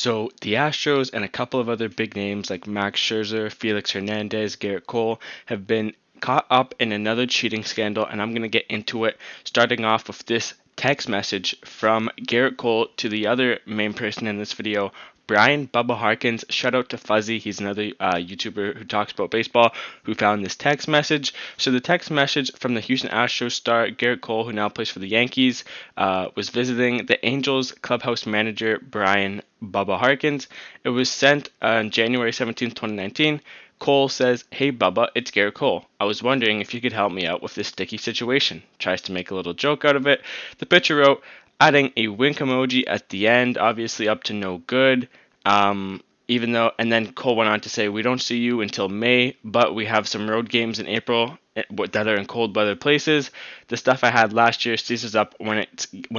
So the Astros and a couple of other big names like Max Scherzer, Felix Hernandez, Garrett Cole have been caught up in another cheating scandal, and I'm going to get into it, starting off with this text message from Garrett Cole to the other main person in this video, Brian Bubba Harkins. Shout out to Fuzzy. He's another YouTuber who talks about baseball who found this text message. So the text message from the Houston Astros star Garrett Cole, who now plays for the Yankees, was visiting the Angels clubhouse manager Brian Bubba Harkins. It was sent on January 17, 2019. Cole says, "Hey Bubba, it's Garrett Cole. I was wondering if you could help me out with this sticky situation." Tries to make a little joke out of it. The pitcher wrote, adding a wink emoji at the end, obviously up to no good. Even though, and then Cole went on to say, "We don't see you until May, but we have some road games in April that are in cold weather places. The stuff I had last year seizes up when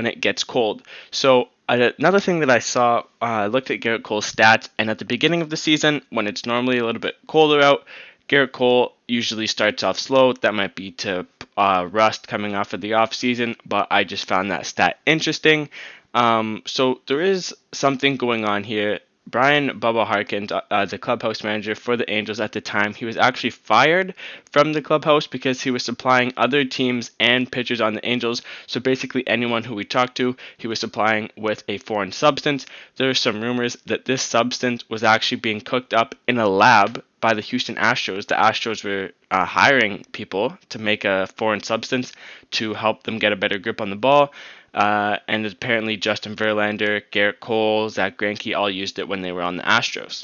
it gets cold." So another thing that I saw, I looked at Garrett Cole's stats, and at the beginning of the season, when it's normally a little bit colder out, Garrett Cole usually starts off slow. That might be to rust coming off of the off season, but I just found that stat interesting. So there is something going on here. Brian Bubba Harkins, the clubhouse manager for the Angels at the time, he was actually fired from the clubhouse because he was supplying other teams and pitchers on the Angels. So basically, anyone who we talked to, he was supplying with a foreign substance. There are some rumors that this substance was actually being cooked up in a lab by the Houston Astros. The Astros were hiring people to make a foreign substance to help them get a better grip on the ball. And apparently Justin Verlander, Garrett Cole, Zach Greinke all used it when they were on the Astros.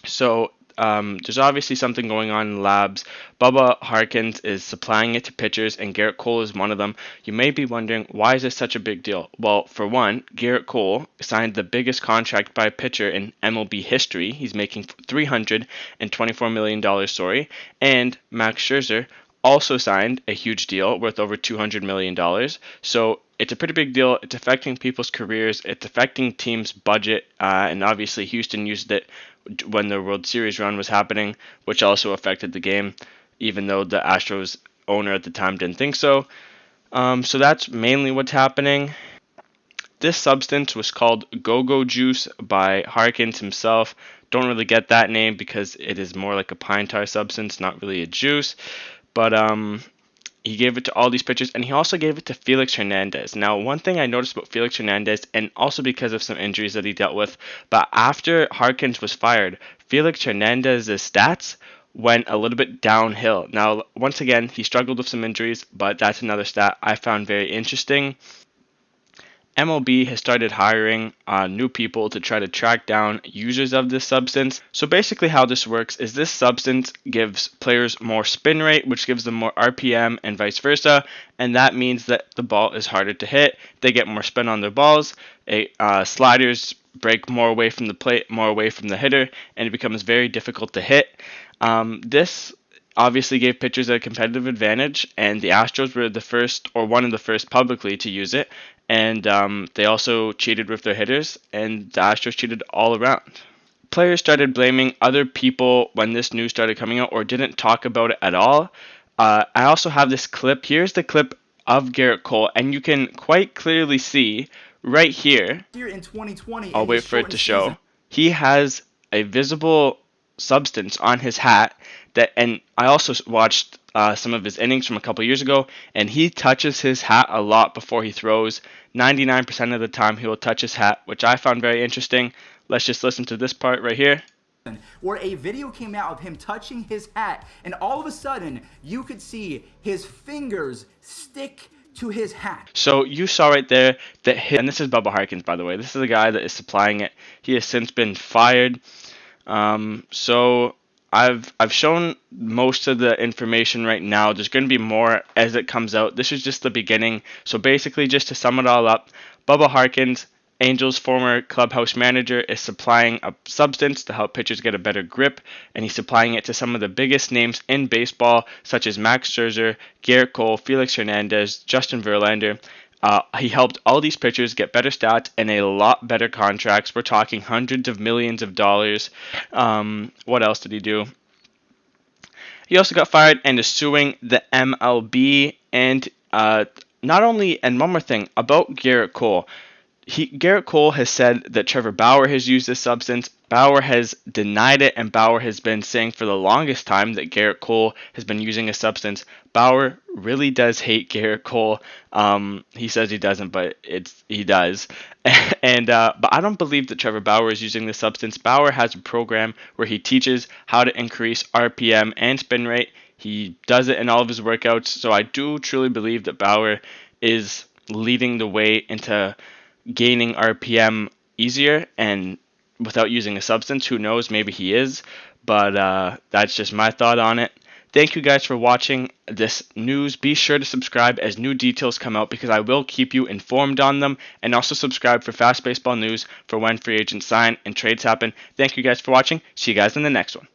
So there's obviously something going on in the labs. Bubba Harkins is supplying it to pitchers, and Garrett Cole is one of them. You may be wondering, why is this such a big deal? Well, for one, Garrett Cole signed the biggest contract by a pitcher in MLB history. He's making $324 million, sorry. And Max Scherzer also signed a huge deal worth over $200 million. So it's a pretty big deal. It's affecting people's careers. It's affecting teams' budget. And obviously, Houston used it when the World Series run was happening, which also affected the game, even though the Astros owner at the time didn't think so. So that's mainly what's happening. This substance was called Go-Go Juice by Harkins himself. Don't really get that name because it is more like a pine tar substance, not really a juice. But he gave it to all these pitchers, and he also gave it to Felix Hernandez. Now, one thing I noticed about Felix Hernandez, and also because of some injuries that he dealt with, but after Harkins was fired, Felix Hernandez's stats went a little bit downhill. Now, once again, he struggled with some injuries, but that's another stat I found very interesting. MLB has started hiring new people to try to track down users of this substance. So basically how this works is this substance gives players more spin rate, which gives them more RPM and vice versa. And that means that the ball is harder to hit. They get more spin on their balls. Sliders break more away from the plate, more away from the hitter, and it becomes very difficult to hit. This obviously gave pitchers a competitive advantage, and the Astros were the first or one of the first publicly to use it. And they also cheated with their hitters, and the Astros cheated all around. Players started blaming other people when this news started coming out, or didn't talk about it at all. I also have this clip. Here's the clip of Garrett Cole, and you can quite clearly see right here. Here in 2020, I'll wait for it to show. He has a visible substance on his hat that, and I also watched some of his innings from a couple years ago, and he touches his hat a lot before he throws. 99% of the time he will touch his hat, which I found very interesting. Let's just listen to this part right here. Where a video came out of him touching his hat, and all of a sudden you could see his fingers stick to his hat. So you saw right there that and this is Bubba Harkins, by the way. This is the guy that is supplying it. He has since been fired. So I've shown most of the information right now. There's going to be more as it comes out. This is just the beginning. So basically, just to sum it all up, Bubba Harkins, Angels' former clubhouse manager, is supplying a substance to help pitchers get a better grip, and he's supplying it to some of the biggest names in baseball, such as Max Scherzer, Garrett Cole, Felix Hernandez, Justin Verlander. He helped all these pitchers get better stats and a lot better contracts. We're talking hundreds of millions of dollars. What else did he do? He also got fired and is suing the MLB. And not only, and one more thing about Garrett Cole. Garrett Cole has said that Trevor Bauer has used this substance. Bauer has denied it, and Bauer has been saying for the longest time that Garrett Cole has been using a substance. Bauer really does hate Garrett Cole. He says he doesn't, but he does. And but I don't believe that Trevor Bauer is using this substance. Bauer has a program where he teaches how to increase RPM and spin rate. He does it in all of his workouts. So I do truly believe that Bauer is leading the way into gaining RPM easier and without using a substance. Who knows? Maybe he is, but that's just my thought on it. Thank you guys for watching this news. Be sure to subscribe as new details come out because I will keep you informed on them. And also subscribe for fast baseball news for when free agents sign and trades happen. Thank you guys for watching. See you guys in the next one.